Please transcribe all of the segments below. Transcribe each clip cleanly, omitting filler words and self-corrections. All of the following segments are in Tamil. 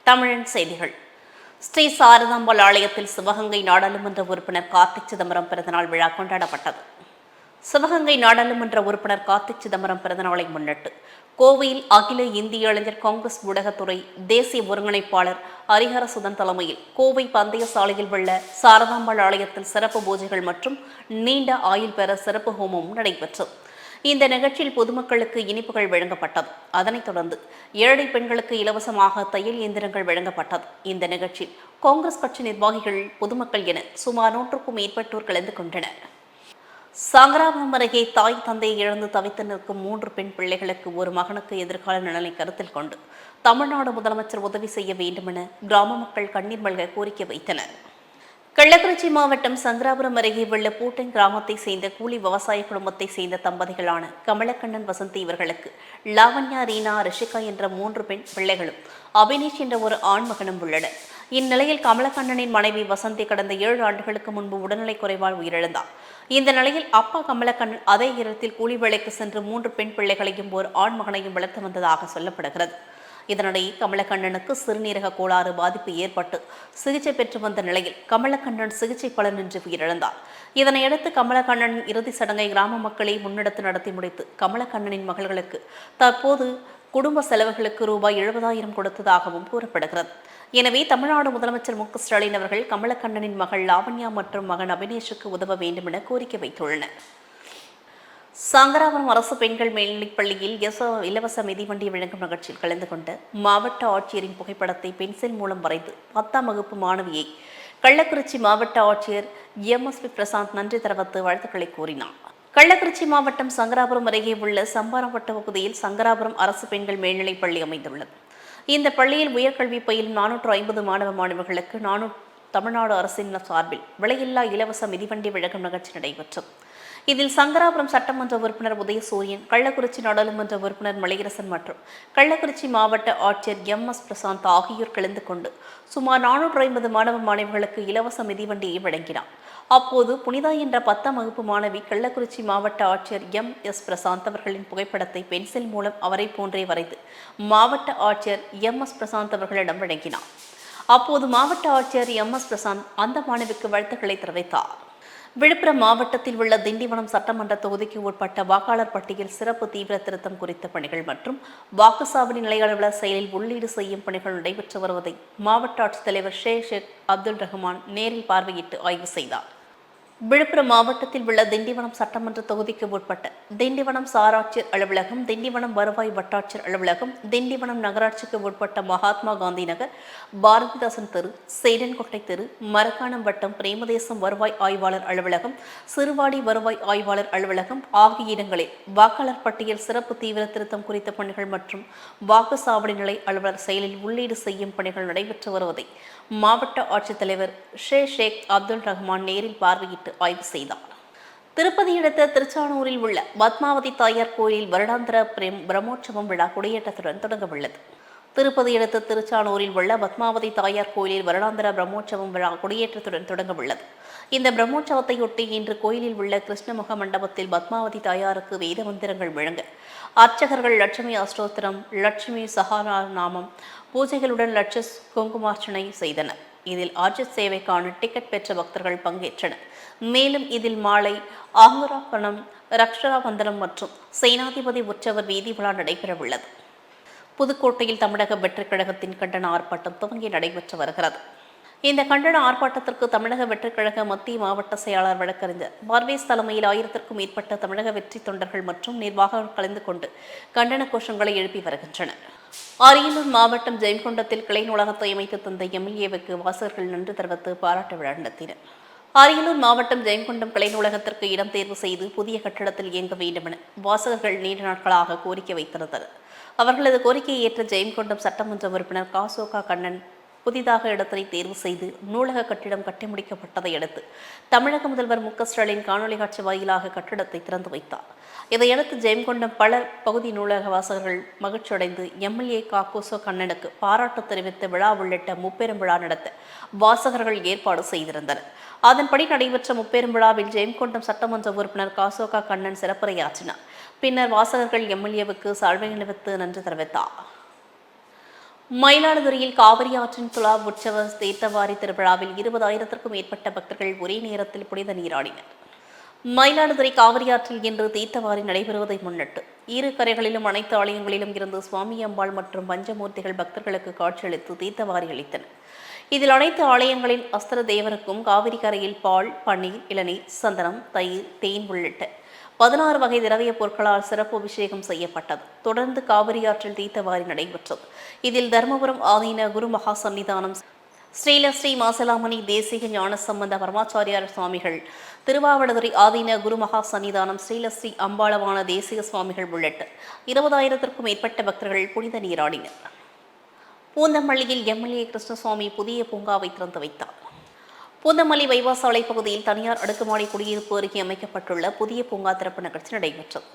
தமிழன் செய்திகள். ஸ்ரீ சாரதாம்பாள் ஆலயத்தில் சிவகங்கை நாடாளுமன்ற உறுப்பினர் கார்த்திக் சிதம்பரம் பிறந்தநாள் விழா கொண்டாடப்பட்டது. சிவகங்கை நாடாளுமன்ற உறுப்பினர் கார்த்திக் சிதம்பரம் பிறந்தநாளை முன்னிட்டு கோவையில் அகில இந்திய இளைஞர் காங்கிரஸ் ஊடகத்துறை தேசிய ஒருங்கிணைப்பாளர் ஹரிஹரசுதன் தலைமையில் கோவை பந்தய சாலையில் உள்ள சாரதாம்பாள் ஆலயத்தில் சிறப்பு பூஜைகள் மற்றும் நீண்ட ஆயுள் பெற சிறப்பு ஹோமம் நடைபெற்றது. இந்த நிகழ்ச்சியில் பொதுமக்களுக்கு இனிப்புகள் வழங்கப்பட்டது. அதனைத் தொடர்ந்து ஏழை பெண்களுக்கு இலவசமாக தையல் இயந்திரங்கள் வழங்கப்பட்டது. இந்த நிகழ்ச்சியில் காங்கிரஸ் கட்சி நிர்வாகிகள், பொதுமக்கள் என சுமார் 100க்கும் மேற்பட்டோர் கலந்து கொண்டனர். சங்கராபுரம் அருகே தாய் தந்தையை இழந்து தவித்து நிற்கும் 3 பெண் பிள்ளைகளுக்கு ஒரு மகனுக்கு எதிர்கால நலனை கருத்தில் கொண்டு தமிழ்நாடு முதலமைச்சர் உதவி செய்ய வேண்டும் என கிராம மக்கள் கண்ணீர் மல்க கோரிக்கை வைத்தனர். கள்ளக்குறிச்சி மாவட்டம் சங்கராபுரம் அருகே உள்ள பூட்டன் கிராமத்தை சேர்ந்த கூலி விவசாய குடும்பத்தை சேர்ந்த தம்பதிகளான கமலக்கண்ணன், வசந்தி இவர்களுக்கு லாவண்யா, ரீனா, ரிஷிகா என்ற 3 பெண் பிள்ளைகளும் அபினேஷ் என்ற ஒரு ஆண் மகனும் உள்ளனர். இந்நிலையில் கமலக்கண்ணனின் மனைவி வசந்தி கடந்த 7 ஆண்டுகளுக்கு முன்பு உடல்நலை குறைவால் உயிரிழந்தார். இந்த நிலையில் அப்பா கமலக்கண்ணன் அதே இடத்தில் கூலி வேலைக்கு சென்று 3 பெண் பிள்ளைகளையும் ஒரு ஆண் மகனையும் வளர்த்து வந்ததாக சொல்லப்படுகிறது. இதனிடையே கமலக்கண்ணனுக்கு சிறுநீரக கோளாறு பாதிப்பு ஏற்பட்டு சிகிச்சை பெற்று வந்த நிலையில் கமலக்கண்ணன் சிகிச்சை பலனின்றி உயிரிழந்தார். இதனையடுத்து கமலக்கண்ணனின் இறுதி சடங்கை கிராம மக்களே முன்னெடுத்து நடத்தி முடித்து கமலக்கண்ணனின் மகள்களுக்கு தற்போது குடும்ப செலவுகளுக்கு ரூபாய் 70,000 கொடுத்ததாகவும் கூறப்படுகிறது. எனவே தமிழ்நாடு முதலமைச்சர் மு.க.ஸ்டாலின் அவர்கள் கமலக்கண்ணனின் மகள் லாவண்யா மற்றும் மகன் அபினேஷுக்கு உதவ வேண்டும் என கோரிக்கை வைத்துள்ளனர். சங்கராபுரம் அரசு பெண்கள் மேல்நிலைப் பள்ளியில் இலவச மிதிவண்டி வழங்கும் நிகழ்ச்சியில் கலந்து கொண்ட மாவட்ட ஆட்சியரின் புகைப்படத்தை பென்சில் மூலம் வரைந்து 10ஆம் வகுப்பு மாணவியை கள்ளக்குறிச்சி மாவட்ட ஆட்சியர் எம்.எஸ்.பி. பிரசாந்த் நன்றி தெரிவித்து வாழ்த்துக்களை கூறினார். கள்ளக்குறிச்சி மாவட்டம் சங்கராபுரம் அருகே உள்ள சம்பாரப்பட்ட பகுதியில் சங்கராபுரம் அரசு பெண்கள் மேல்நிலைப் பள்ளி அமைந்துள்ளது. இந்த பள்ளியில் உயர்கல்வி பயிலும் 450 மாணவ மாணவிகளுக்கு தமிழ்நாடு அரசின் சார்பில் விலையில்லா இலவச மிதிவண்டி வழங்கும் நிகழ்ச்சி நடைபெற்றது. இதில் சங்கராபுரம் சட்டமன்ற உறுப்பினர் உதயசூரியன், கள்ளக்குறிச்சி நாடாளுமன்ற உறுப்பினர் மலையரசன் மற்றும் கள்ளக்குறிச்சி மாவட்ட ஆட்சியர் எம்.எஸ். பிரசாந்த் ஆகியோர் கலந்து கொண்டு சுமார் 450 மாணவ மாணவிகளுக்கு இலவச மிதிவண்டியை வழங்கினார். அப்போது புனிதா என்ற 10ஆம் வகுப்பு மாணவி கள்ளக்குறிச்சி மாவட்ட ஆட்சியர் எம்.எஸ். பிரசாந்த் அவர்களின் புகைப்படத்தை பென்சில் மூலம் அவரை போன்றே வரைந்து மாவட்ட ஆட்சியர் எம்.எஸ். பிரசாந்த் அவர்களிடம் வழங்கினார். அப்போது மாவட்ட ஆட்சியர் எம்.எஸ். பிரசாந்த் அந்த மாணவிக்கு வாழ்த்துக்களை தெரிவித்தார். விழுப்புரம் மாவட்டத்தில் உள்ள திண்டிவனம் சட்டமன்ற தொகுதிக்கு உட்பட்ட வாக்காளர் பட்டியல் சிறப்பு தீவிர திருத்தம் குறித்த பணிகள் மற்றும் வாக்குச்சாவடி நிலைய அலுவலர் செயலில் உள்ளீடு செய்யும் பணிகள் நடைபெற்று வருவதை மாவட்ட ஆட்சித்தலைவர் ஷேக் அப்துல் ரஹ்மான் நேரில் பார்வையிட்டு ஆய்வு செய்தார். விழுப்புரம் மாவட்டத்தில் உள்ள திண்டிவனம் சட்டமன்ற தொகுதிக்கு உட்பட்ட திண்டிவனம் சாராட்சியர் அலுவலகம், திண்டிவனம் வருவாய் வட்டாட்சியர் அலுவலகம், திண்டிவனம் நகராட்சிக்கு உட்பட்ட மகாத்மா காந்தி நகர், பாரதிதாசன் தெரு, சேடன்கோட்டை தெரு, மரக்காணம் வட்டம் பிரேமதேசம் வருவாய் ஆய்வாளர் அலுவலகம், சிறுவாடி வருவாய் ஆய்வாளர் அலுவலகம் ஆகிய இடங்களில் வாக்காளர் பட்டியல் சிறப்பு தீவிர திருத்தம் குறித்த பணிகள் மற்றும் வாக்குச்சாவடி நிலை அலுவலர் செயலில் உள்ளீடு செய்யும் பணிகள் நடைபெற்று வருவதை மாவட்ட ஆட்சித்தலைவர் ஷேக் அப்துல் ரஹ்மான் நேரில் பார்வையிட்டு ஆய்வு செய்தார். திருப்பதி அடுத்த திருச்சானூரில் உள்ள பத்மாவதி தாயார் கோயிலில் வருடாந்திர பிரம்மோற்சவம் விழா கொடியேற்றத்துடன் தொடங்கவுள்ளது. திருப்பதி அடுத்த திருச்சானூரில் உள்ள பத்மாவதி தாயார் கோயிலில் வருடாந்திர பிரம்மோற்சவம் விழா கொடியேற்றத்துடன் தொடங்கவுள்ளது. இந்த பிரம்மோற்சவத்தையொட்டி இன்று கோயிலில் உள்ள கிருஷ்ணமுக மண்டபத்தில் பத்மாவதி தாயாருக்கு வேத மந்திரங்கள் வழங்க அர்ச்சகர்கள் லட்சுமி அஷ்டோத்திரம், லட்சுமி சஹஸ்ரநாமம் பூஜைகளுடன் குங்குமார்ச்சனை செய்தனர். இதில் ஆர்ஜித் சேவைக்கான டிக்கெட் பெற்ற பக்தர்கள் பங்கேற்றனர். மேலும் இதில் மாலை ஆங்குராப்பணம், ரக்ஷராபந்தனம் மற்றும் சேனாதிபதி உற்சவர் வீதி விழா நடைபெறவுள்ளது. புதுக்கோட்டையில் தமிழக வெற்றிக் கழகத்தின் கண்டன ஆர்ப்பாட்டம் துவங்கி நடைபெற்று வருகிறது. இந்த கண்டன ஆர்ப்பாட்டத்திற்கு தமிழக வெற்றிக் கழக மத்திய மாவட்ட செயலாளர் வழக்கறிஞர் பார்வேஸ் தலைமையில் 1000க்கும் மேற்பட்ட தமிழக வெற்றி தொண்டர்கள் மற்றும் நிர்வாகிகள் கலந்து கொண்டு கண்டன கோஷங்களை எழுப்பி வருகின்றனர். அரியலூர் மாவட்டம் ஜெயங்கொண்டத்தில் கிளை நூலகத்தை அமைத்து தந்த எம்எல்ஏவுக்கு வாசகர்கள் நன்றி தெரிவித்து பாராட்டு விழா நடத்தினர். அரியலூர் மாவட்டம் ஜெயங்கொண்டம் கிளை நூலகத்திற்கு இடம் தேர்வு செய்து புதிய கட்டடத்தில் இயங்க வேண்டும் என வாசகர்கள் நீண்ட நாட்களாக கோரிக்கை வைத்திருந்தனர். அவர்களது கோரிக்கையை ஏற்ற ஜெயங்கொண்டம் சட்டமன்ற உறுப்பினர் காசோகா கண்ணன் புதிதாக இடத்தினை தேர்வு செய்து நூலக கட்டிடம் கட்டி முடிக்கப்பட்டதை அடுத்து தமிழக முதல்வர் மு.க.ஸ்டாலின் காணொலி காட்சி வாயிலாக கட்டிடத்தை திறந்து வைத்தார். இதையடுத்து ஜெயங்கொண்டம் பல பகுதி நூலக வாசகர்கள் மகிழ்ச்சியடைந்து எம்எல்ஏ காசோகா கண்ணனுக்கு பாராட்டு தெரிவித்த விழா உள்ளிட்ட முப்பெரும் விழா நடத்த வாசகர்கள் ஏற்பாடு செய்திருந்தனர். அதன்படி நடைபெற்ற முப்பெரும் விழாவில் ஜெயங்கொண்டம் சட்டமன்ற உறுப்பினர் காசோகா கண்ணன் சிறப்புரையாற்றினார். பின்னர் வாசகர்கள் எம்எல்ஏவுக்கு சால்வை அணிவித்து நன்றி தெரிவித்தார். மயிலாடுதுறையில் காவிரி ஆற்றின் துலா உற்சவ தீர்த்தவாரி திருவிழாவில் 20,000க்கும் மேற்பட்ட பக்தர்கள் ஒரே நேரத்தில் புனித நீராடினர். மயிலாடுதுறை காவிரி ஆற்றில் இன்று தீர்த்தவாரி நடைபெறுவதை முன்னிட்டு இரு கரைகளிலும் அனைத்து ஆலயங்களிலும் இருந்து சுவாமி அம்பாள் மற்றும் பஞ்சமூர்த்திகள் பக்தர்களுக்கு காட்சியளித்து தீர்த்தவாரி அளித்தனர். இதில் அனைத்து ஆலயங்களின் அஸ்திர தேவருக்கும் காவிரி கரையில் பால், பன்னீர், இளநீர், சந்தனம், தயிர், தேன் உள்ளிட்ட 16 வகை திரவிய பொருட்களால் சிறப்பு அபிஷேகம் செய்யப்பட்டது. தொடர்ந்து காவிரி ஆற்றில் தீர்த்தவாரி நடைபெற்றது. இதில் தர்மபுரம் ஆதீன குரு மகா சன்னிதானம் ஸ்ரீலஸ்ரீ மாசலாமணி தேசிக ஞான சம்பந்த பரமாச்சாரியார் சுவாமிகள், திருவாவடுதுறை ஆதீன குரு மகா சன்னிதானம் ஸ்ரீலஸ்ரீ அம்பாளவான தேசிக சுவாமிகள் உள்ளிட்ட 20,000க்கும் மேற்பட்ட பக்தர்கள் புனித நீராடினர். பூந்தமல்லியில் எம்எல்ஏ கிருஷ்ணசுவாமி புதிய பூங்காவை திறந்து வைத்தார். பூந்தமல்லி வைவாசாலை பகுதியில் தனியார் அடுக்குமாடி குடியிருப்பு அருகே அமைக்கப்பட்டுள்ள புதிய பூங்கா திறப்பு நிகழ்ச்சி நடைபெற்றது.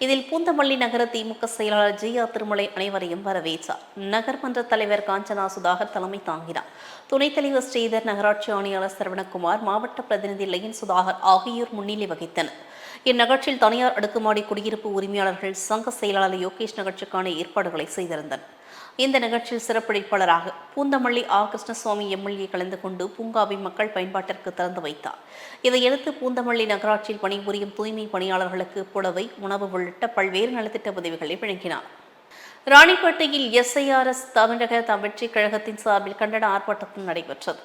இதில் பூந்தமல்லி நகர திமுக செயலாளர் ஜி.ஆர். திருமலை அனைவரையும் வரவேற்றார். நகர்மன்ற தலைவர் காஞ்சனா சுதாகர் தலைமை தாங்கினார். துணைத் தலைவர் ஸ்ரீதர், நகராட்சி ஆணையாளர் சரவணகுமார், மாவட்ட பிரதிநிதி லயன் சுதாகர் ஆகியோர் முன்னிலை வகித்தனர். இந்நிகழ்ச்சியில் தனியார் அடுக்குமாடி குடியிருப்பு உரிமையாளர்கள் சங்க செயலாளர் யோகேஷ் நிகழ்ச்சிக்கான ஏற்பாடுகளை செய்திருந்தனர். இந்த நிகழ்ச்சியில் சிறப்பளிப்பாளராக பூந்தமல்லி கிருஷ்ணசுவாமி எம்எல்ஏ கலந்து கொண்டு பூங்காவை மக்கள் பயன்பாட்டிற்கு திறந்து வைத்தார். இதையடுத்து பூந்தமல்லி நகராட்சியில் பணிபுரியும் தூய்மை பணியாளர்களுக்கு புடவை, உணவு உள்ளிட்ட பல்வேறு நலத்திட்ட உதவிகளை வழங்கினார். ராணிப்பேட்டையில் எஸ்ஐஆர்எஸ் தமிழக வெற்றிக் கழகத்தின் சார்பில் கண்டன ஆர்ப்பாட்டம் நடைபெற்றது.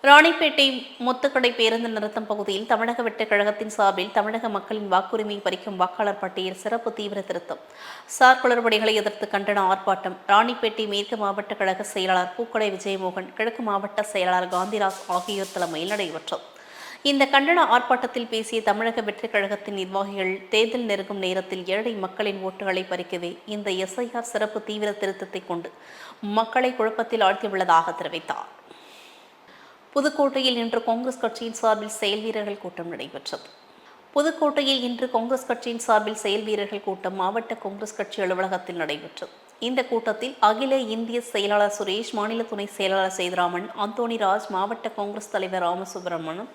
ராணிப்பேட்டை முத்துக்கடை பேருந்து நிறுத்தம் பகுதியில் தமிழக வெற்றிக் கழகத்தின் சார்பில் தமிழக மக்களின் வாக்குரிமையை பறிக்கும் வாக்காளர் பட்டியல் சிறப்பு தீவிர திருத்தம் சார் குளறுபடிகளை எதிர்த்து கண்டன ஆர்ப்பாட்டம். ராணிப்பேட்டை மேற்கு மாவட்ட கழக செயலாளர் பூக்கடை விஜயமோகன், கிழக்கு மாவட்ட செயலாளர் காந்திராஜ் ஆகியோர் தலைமையில் நடைபெற்றது. இந்த கண்டன ஆர்ப்பாட்டத்தில் பேசிய தமிழக வெற்றிக் கழகத்தின் நிர்வாகிகள், தேர்தல் நெருங்கும் நேரத்தில் ஏழை மக்களின் ஓட்டுகளை பறிக்கவே இந்த எஸ்ஐஆர் சிறப்பு தீவிர திருத்தத்தை கொண்டு மக்களை குழப்பத்தில் ஆழ்த்தியுள்ளதாக தெரிவித்தார். புதுக்கோட்டையில் இன்று காங்கிரஸ் கட்சியின் சார்பில் செயல் வீரர்கள் கூட்டம் நடைபெற்றது. புதுக்கோட்டையில் இன்று காங்கிரஸ் கட்சியின் சார்பில் செயல் வீரர்கள் கூட்டம் மாவட்ட காங்கிரஸ் கட்சி அலுவலகத்தில் நடைபெற்றது. இந்த கூட்டத்தில் அகில இந்திய செயலாளர் சுரேஷ், மாநில துணை செயலாளர் சேதுராமன், அந்தோணிராஜ், மாவட்ட காங்கிரஸ் தலைவர் ராமசுப்பிரமணியம்,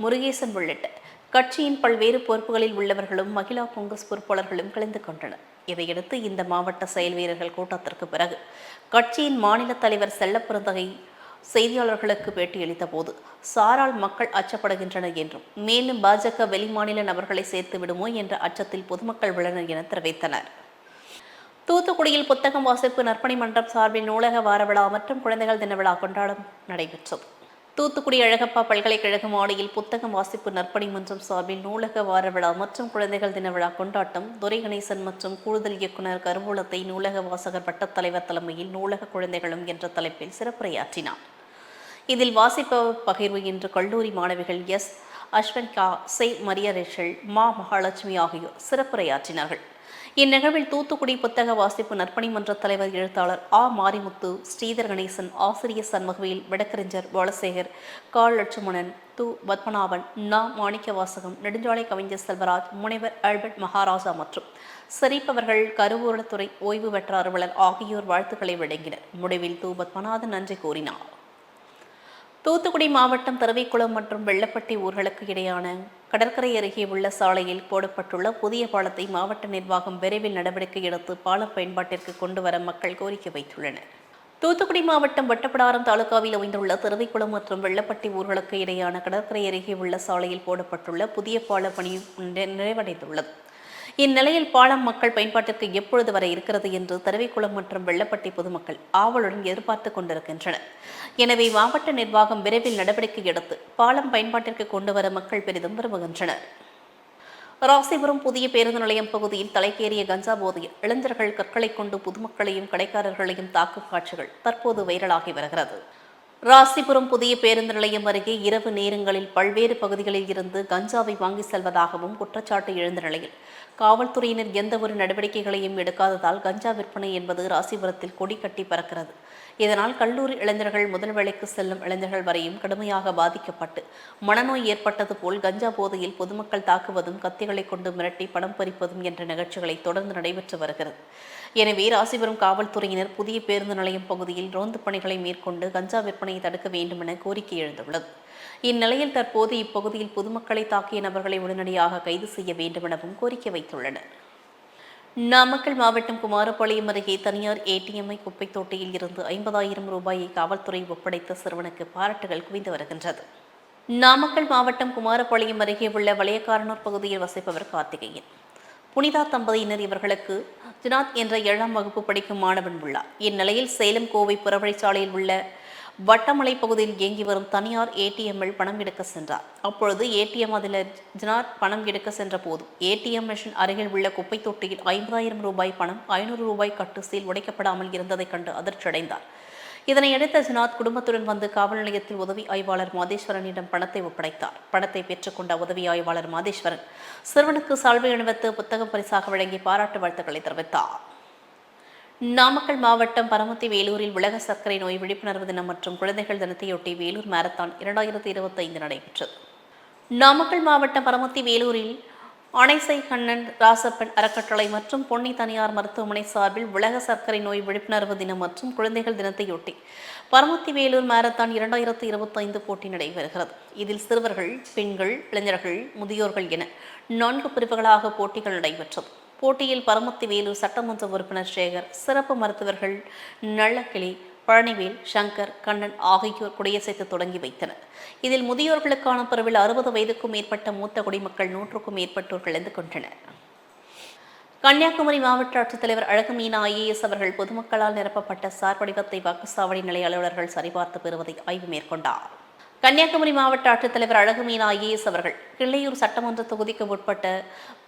முருகேசன் உள்ளிட்ட கட்சியின் பல்வேறு பொறுப்புகளில் உள்ளவர்களும் மகிழா காங்கிரஸ் பொறுப்பாளர்களும் கலந்து கொண்டனர். இதையடுத்து இந்த மாவட்ட செயல் வீரர்கள் கூட்டத்திற்கு பிறகு கட்சியின் மாநில தலைவர் செல்லப்பிறந்தகை செய்தியாளர்களுக்கு பேட்டியளித்த போது, சாரால் மக்கள் அச்சப்படுகின்றனர் என்றும் மேலும் பாஜக வெளிமாநில நபர்களை சேர்த்து விடுமோ என்ற அச்சத்தில் பொதுமக்கள் உள்ளனர் என தெரிவித்தனர். தூத்துக்குடியில் புத்தகம் வாசிப்பு நற்பணி மன்றம் சார்பில் நூலக வார விழா மற்றும் குழந்தைகள் தின விழா கொண்டாடம் நடைபெற்றது. தூத்துக்குடி அழகப்பா பல்கலைக்கழக மாடியில் புத்தகம் வாசிப்பு நற்பணி மன்றம் சார்பில் நூலக வார விழா மற்றும் குழந்தைகள் தின விழா கொண்டாட்டம். துரை கணேசன் மற்றும் கூடுதல் இயக்குநர் கருவூலத்தை நூலக வாசகர் வட்டத் தலைவர் தலைமையில் நூலக குழந்தைகளும் என்ற தலைப்பில் சிறப்புரையாற்றினார். இதில் வாசிப்பு பகிர்வு என்று கல்லூரி மாணவிகள் எஸ். அஸ்வன்கா, சே. மரியரேஷல், மா. மகாலட்சுமி ஆகியோர் சிறப்புரையாற்றினார்கள். இந்நிகழ்வில் தூத்துக்குடி புத்தக வாசிப்பு நற்பணி மன்ற தலைவர் எழுத்தாளர் மாரிமுத்து, ஸ்ரீதர் கணேசன், ஆசிரியர் சண்முகவேல், வழக்கறிஞர் பாலசேகர், லட்சுமணன், பத்மநாபன், மாணிக்கவாசகம், நெடுஞ்சாலை கவிஞர் செல்வராஜ், முனைவர் ஆல்பர்ட் மகாராஜா மற்றும் சிரிப்பவர்கள், கருவூலத்துறை ஓய்வு பெற்ற அலுவலர் ஆகியோர் வாழ்த்துக்களை வழங்கினர். முடிவில் பத்மநாதன் நன்றி கூறினார். தூத்துக்குடி மாவட்டம் தரவைக்குளம் மற்றும் வெள்ளப்பட்டி ஊர்களுக்கு இடையான கடற்கரை அருகே உள்ள சாலையில் போடப்பட்டுள்ள புதிய பாலத்தை மாவட்ட நிர்வாகம் விரைவில் நடவடிக்கை எடுத்து பாலம் பயன்பாட்டிற்கு கொண்டு வர மக்கள் கோரிக்கை வைத்துள்ளனர். தூத்துக்குடி மாவட்டம் வட்டப்பிடாரம் தாலுகாவில் அமைந்துள்ள தரவைக்குளம் மற்றும் வெள்ளப்பட்டி ஊர்களுக்கு இடையான கடற்கரை அருகே உள்ள சாலையில் போடப்பட்டுள்ள புதிய பால பணி நிறைவடைந்துள்ளது. இந்நிலையில் பாலம் மக்கள் பயன்பாட்டிற்கு எப்பொழுது வர இருக்கிறது என்று தரவைக்குளம் மற்றும் வெள்ளப்பட்டி பொதுமக்கள் ஆவலுடன் எதிர்பார்த்து கொண்டிருக்கின்றனர். எனவே மாவட்ட நிர்வாகம் விரைவில் நடவடிக்கை எடுத்து பாலம் பயன்பாட்டிற்கு கொண்டு வர மக்கள் பெரிதும் விரும்புகின்றனர். ராசிபுரம் புதிய பேருந்து நிலையம் பகுதியில் தலைக்கேறிய கஞ்சா போதையில் இளைஞர்கள் கற்களை கொண்டு பொதுமக்களையும் கடைக்காரர்களையும் தாக்கும் காட்சிகள் தற்போது வைரலாகி வருகிறது. ராசிபுரம் புதிய பேருந்து நிலையம் அருகே இரவு நேரங்களில் பல்வேறு பகுதிகளில் இருந்து கஞ்சாவை வாங்கி செல்வதாகவும் குற்றச்சாட்டு எழுந்த நிலையில் காவல்துறையினர் எந்தவொரு நடவடிக்கைகளையும் எடுக்காததால் கஞ்சா விற்பனை என்பது ராசிபுரத்தில் கொடி கட்டி பறக்கிறது. இதனால் கல்லூரி இளைஞர்கள், முதல் வேலைக்கு செல்லும் இளைஞர்கள் வரையும் கடுமையாக பாதிக்கப்பட்டு மனநோய் ஏற்பட்டது போல் கஞ்சா போதையில் பொதுமக்கள் தாக்குவதும், கத்திகளை கொண்டு மிரட்டி பணம் பறிப்பதும் என்ற நிகழ்ச்சிகளை தொடர்ந்து நடைபெற்று வருகிறது. எனவே ராசிபுரம் காவல்துறையினர் புதிய பேருந்து நிலையம் பகுதியில் ரோந்து பணிகளை மேற்கொண்டு கஞ்சா விற்பனையை தடுக்க வேண்டும் என கோரிக்கை எழுந்துள்ளது. இந்நிலையில் தற்போது இப்பகுதியில் பொதுமக்களை தாக்கிய நபர்களை உடனடியாக கைது செய்ய வேண்டும் எனவும் கோரிக்கை வைத்துள்ளனர். நாமக்கல் மாவட்டம் குமாரபாளையம் அருகே தனியார் ஏடிஎம்ஐ குப்பை தொட்டியில் இருந்து 50,000 ரூபாயை காவல்துறை ஒப்படைத்த சிறுவனுக்கு பாராட்டுகள் குவிந்து வருகின்றது. நாமக்கல் மாவட்டம் குமாரபாளையம் அருகே உள்ள வளையக்காரனூர் பகுதியில் வசிப்பவர் கார்த்திகேயன். புனிதா தம்பதியினர் இவர்களுக்கு ஜினாத் என்ற 7ஆம் வகுப்பு படிக்கும் மாணவன் உள்ளார். இந்நிலையில் சேலம் கோவை புறவழிச்சாலையில் உள்ள வட்டமலை பகுதியில் இயங்கி வரும் தனியார் ஏடிஎம்மில் பணம் எடுக்க சென்றார். அப்பொழுது ஏடிஎம் அதில் ஜினாத் பணம் எடுக்க சென்ற போது ஏடிஎம் மிஷின் அருகில் உள்ள குப்பை தொட்டியில் 50,000 ரூபாய் பணம் 500 ரூபாய் கட்டு சீல் உடைக்கப்படாமல் இருந்ததை கண்டு அதிர்ச்சியடைந்தார். இதனையடுத்த ஜினாத் குடும்பத்துடன் வந்து காவல் நிலையத்தில் உதவி ஆய்வாளர் மாதேஸ்வரனிடம் பணத்தை ஒப்படைத்தார். பணத்தை பெற்றுக்கொண்ட உதவி ஆய்வாளர் மாதேஸ்வரன் சிறுவனுக்கு சால்வை அணிவித்து புத்தகம் பரிசாக வழங்கி பாராட்டு வாழ்த்துக்களை தெரிவித்தார். நாமக்கல் மாவட்டம் பரமத்தி வேலூரில் உலக சர்க்கரை நோய் விழிப்புணர்வு தினம் மற்றும் குழந்தைகள் தினத்தையொட்டி வேலூர் மாரத்தான் 2025 நடைபெற்றது. நாமக்கல் மாவட்டம் பரமத்தி வேலூரில் அணைசை கண்ணன் ராசப்பன் அறக்கட்டளை மற்றும் பொன்னி தனியார் மருத்துவமனை சார்பில் உலக சர்க்கரை நோய் விழிப்புணர்வு தினம் மற்றும் குழந்தைகள் தினத்தையொட்டி பரமத்தி வேலூர் மாரத்தான் 2025 போட்டி நடைபெறுகிறது. இதில் சிறுவர்கள், பெண்கள், இளைஞர்கள், முதியோர்கள் என 4 பிரிவுகளாக போட்டிகள் நடைபெற்றது. போட்டியில் பரமத்தி வேலூர் சட்டமன்ற உறுப்பினர் சேகர், சிறப்பு மருத்துவர்கள் நல்லக்கிளி, பழனிவேல், சங்கர், கண்ணன் ஆகியோர் கொடியசைத்து தொடங்கி வைத்தனர். இதில் முதியோர்களுக்கான பிரிவில் 60 வயதுக்கும் மேற்பட்ட மூத்த குடிமக்கள் 100க்கும் மேற்பட்டோர் கலந்து கொண்டனர். கன்னியாகுமரி மாவட்ட ஆட்சித்தலைவர் அழகுமீனா ஐஏஎஸ் அவர்கள் பொதுமக்களால் நிரப்பப்பட்ட சார் படிவத்தை வாக்குச்சாவடி நிலைய அலுவலர்கள் சரிபார்த்து பெறுவதை ஆய்வு மேற்கொண்டார். கன்னியாகுமரி மாவட்ட ஆட்சித்தலைவர் அழகுமீனா ஐஏஎஸ் அவர்கள் கிள்ளையூர் சட்டமன்ற தொகுதிக்கு உட்பட்ட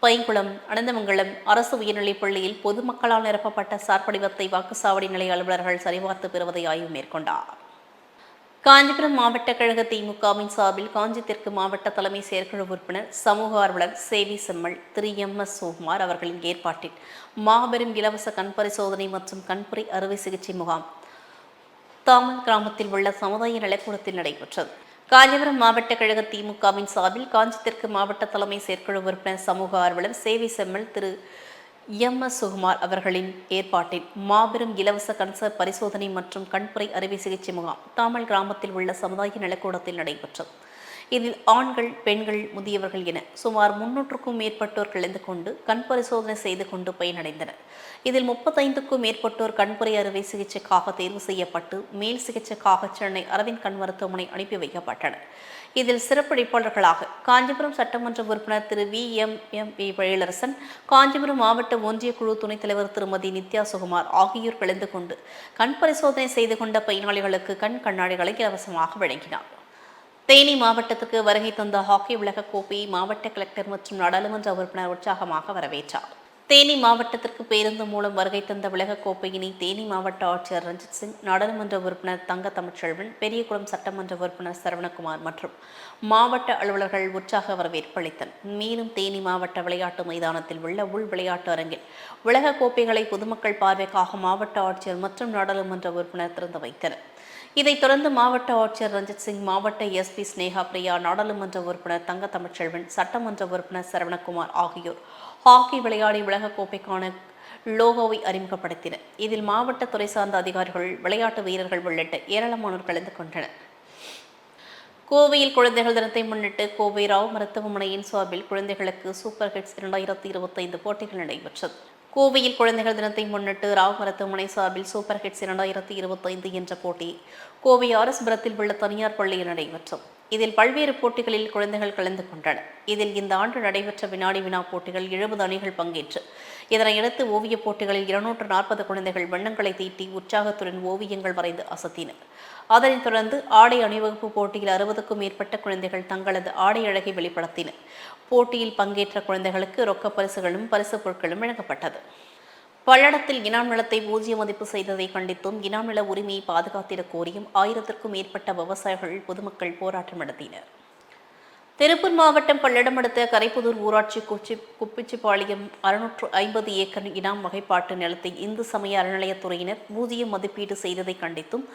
பைங்குளம், அனந்தமங்கலம் அரசு உயர்நிலைப் பள்ளியில் பொதுமக்களால் நிரப்பப்பட்ட சார் படிவத்தை வாக்குச்சாவடி நிலைய அலுவலர்கள் சரிபார்த்து பெறுவதை ஆய்வு மேற்கொண்டார். காஞ்சிபுரம் மாவட்ட கழக திமுகவின் சார்பில் காஞ்சி தெற்கு மாவட்ட தலைமை செயற்குழு உறுப்பினர் சமூக ஆர்வலர் சேவி செம்மல் திரு எம்.எஸ். சுகுமார் அவர்களின் ஏற்பாட்டில் மாபெரும் இலவச கண் பரிசோதனை மற்றும் கண்புரை அறுவை சிகிச்சை முகாம் தாமல் கிராமத்தில் உள்ள சமுதாய நலக்கூடத்தில் நடைபெற்றது. காஞ்சிபுரம் மாவட்ட கழக திமுகவின் சார்பில் காஞ்சி தெற்கு மாவட்ட தலைமை செயற்குழு உறுப்பினர் சமூக ஆர்வலர் சேவி செம்மல் திரு எம்.எஸ். சுகுமார் அவர்களின் ஏற்பாட்டில் மாபெரும் இலவச கன்சர் பரிசோதனை மற்றும் கண்புரை அறுவை சிகிச்சை முகாம் தாமல் கிராமத்தில் உள்ள சமுதாய நலக்கூடத்தில் நடைபெற்றது. இதில் ஆண்கள், பெண்கள், முதியவர்கள் என சுமார் 300க்கும் மேற்பட்டோர் கலந்து கொண்டு கண் பரிசோதனை செய்து கொண்டு பயனடைந்தனர். இதில் 35க்கும் மேற்பட்டோர் கண்புரை அறுவை சிகிச்சைக்காக தேர்வு செய்யப்பட்டு மேல் சிகிச்சைக்காக சென்னை அரவிந்த் கண் மருத்துவமனை அனுப்பி வைக்கப்பட்டனர். இதில் சிறப்பளிப்பாளர்களாக காஞ்சிபுரம் சட்டமன்ற உறுப்பினர் திரு வி.எம்.எம்.ஏ. எழிலரசன், காஞ்சிபுரம் மாவட்ட ஒன்றிய குழு துணைத் தலைவர் திருமதி நித்யா சுகுமார் ஆகியோர் கலந்து கொண்டு கண் பரிசோதனை செய்து கொண்ட பயனாளிகளுக்கு கண் கண்ணாடிகளை இலவசமாக வழங்கினார். தேனி மாவட்டத்துக்கு வருகை தந்த ஹாக்கி உலக கோப்பையை மாவட்ட கலெக்டர் மற்றும் நாடாளுமன்ற உறுப்பினர் உற்சாகமாக வரவேற்றார். தேனி மாவட்டத்திற்கு பேருந்து மூலம் வருகை தந்த உலக கோப்பையினை தேனி மாவட்ட ஆட்சியர் ரஞ்சித் சிங், நாடாளுமன்ற உறுப்பினர் தங்க தமிழ்ச்செல்வன், பெரியகுளம் சட்டமன்ற உறுப்பினர் சரவணகுமார் மற்றும் மாவட்ட அலுவலர்கள் உற்சாக வரவேற்பு அளித்தனர். மேலும் தேனி மாவட்ட விளையாட்டு மைதானத்தில் உள்ள உள் விளையாட்டு அரங்கில் உலக கோப்பைகளை பொதுமக்கள் பார்வைக்காக மாவட்ட ஆட்சியர் மற்றும் நாடாளுமன்ற உறுப்பினர் திறந்து வைத்தனர். இதைத் தொடர்ந்து மாவட்ட ஆட்சியர் ரஞ்சித் சிங், மாவட்ட எஸ்பி ஸ்னேகா பிரியா, நாடாளுமன்ற உறுப்பினர் தங்க தமிழ்ச்செல்வன், சட்டமன்ற உறுப்பினர் சரவணகுமார் ஆகியோர் ஹாக்கி விளையாடி உலகக்கோப்பைக்கான லோகோவை அறிமுகப்படுத்தினர். இதில் மாவட்ட துறை சார்ந்த அதிகாரிகள், விளையாட்டு வீரர்கள் உள்ளிட்ட ஏராளமானோர் கலந்து கொண்டனர். கோவையில் குழந்தைகள் தினத்தை முன்னிட்டு கோவை ராவ் மருத்துவமனையின் சார்பில் குழந்தைகளுக்கு சூப்பர் ஹிட்ஸ் 2025 போட்டிகள் நடைபெற்றது. கோவையில் குழந்தைகள் தினத்தை முன்னிட்டு ராவ் மருத்துவமனை சார்பில் சூப்பர் ஹிட்ஸ் 2025 என்ற போட்டி கோவை ஆர்எஸ்புரத்தில் உள்ள தனியார் பள்ளியில் நடைபெற்றது. இதில் பல்வேறு போட்டிகளில் குழந்தைகள் கலந்து கொண்டனர். இதில் இந்த ஆண்டு நடைபெற்ற வினாடி வினா போட்டிகள் 70 அணிகள் பங்கேற்று, இதனையடுத்து ஓவியப் போட்டிகளில் 240 குழந்தைகள் வண்ணங்களை தீட்டி உற்சாகத்துடன் ஓவியங்கள் வரைந்து அசத்தினர். அதனைத் தொடர்ந்து ஆடை அணிவகுப்பு போட்டியில் 60க்கும் மேற்பட்ட குழந்தைகள் தங்களது ஆடை அழகை வெளிப்படுத்தினர். போட்டியில் பங்கேற்ற குழந்தைகளுக்கு ரொக்க பரிசுகளும் பரிசுப் பொருட்களும் வழங்கப்பட்டது. பல்லடத்தில் இனாம் நிலத்தை பூஜ்ய மதிப்பு செய்ததை கண்டித்தும் இனாம் நில உரிமையை பாதுகாத்திடக் கோரியும் 1000க்கும் மேற்பட்ட விவசாயிகள், பொதுமக்கள் போராட்டம் நடத்தினர். திருப்பூர் மாவட்டம் பல்லடம் அடுத்த கரைப்புதூர் ஊராட்சி குப்பிச்சிப்பாளையம் 650 ஏக்கர் இனாம் வகைப்பாட்டு நிலத்தை இந்து சமய அறநிலையத்துறையினர் பூஜ்ய மதிப்பீடு செய்ததை கண்டித்தும்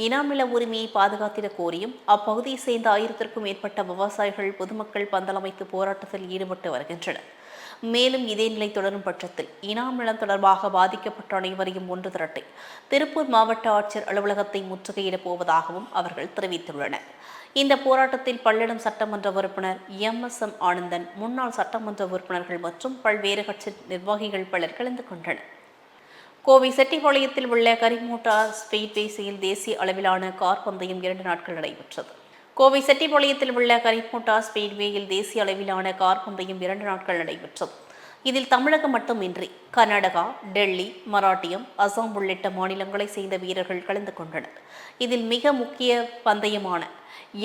இனாம் நில உரிமையை பாதுகாத்திடக் கோரியும் அப்பகுதியை சேர்ந்த 1000க்கும் மேற்பட்ட விவசாயிகள், பொதுமக்கள் பந்தல் அமைத்து போராட்டத்தில் ஈடுபட்டு வருகின்றனர். மேலும் இதே நிலை தொடரும் பட்சத்தில் இனாம் நிலம் தொடர்பாக பாதிக்கப்பட்ட அனைவரையும் ஒன்று திரட்டி திருப்பூர் மாவட்ட ஆட்சியர் அலுவலகத்தை முற்றுகையிடப் போவதாகவும் அவர்கள் தெரிவித்துள்ளனர். இந்த போராட்டத்தில் பல்லடம் சட்டமன்ற உறுப்பினர் எம். ஆனந்தன், முன்னாள் சட்டமன்ற உறுப்பினர்கள் மற்றும் பல்வேறு கட்சி நிர்வாகிகள் பலர் கலந்து கொண்டனர். கோவை செட்டிப்பாளையத்தில் உள்ள கரிமோட்டார் ஸ்பீட்வேஸில் தேசிய அளவிலான கார் பந்தயம் 2 நாட்கள் நடைபெற்றது. கோவை செட்டிப்பாளையத்தில் உள்ள கரிமோட்டார் ஸ்பீட்வேயில் தேசிய அளவிலான கார் பந்தயம் 2 நாட்கள் நடைபெற்றது. இதில் தமிழகம் மட்டுமின்றி கர்நாடகா, டெல்லி, மராட்டியம், அசாம் உள்ளிட்ட மாநிலங்களை சேர்ந்த வீரர்கள் கலந்து கொண்டனர். இதில் மிக முக்கிய பந்தயமான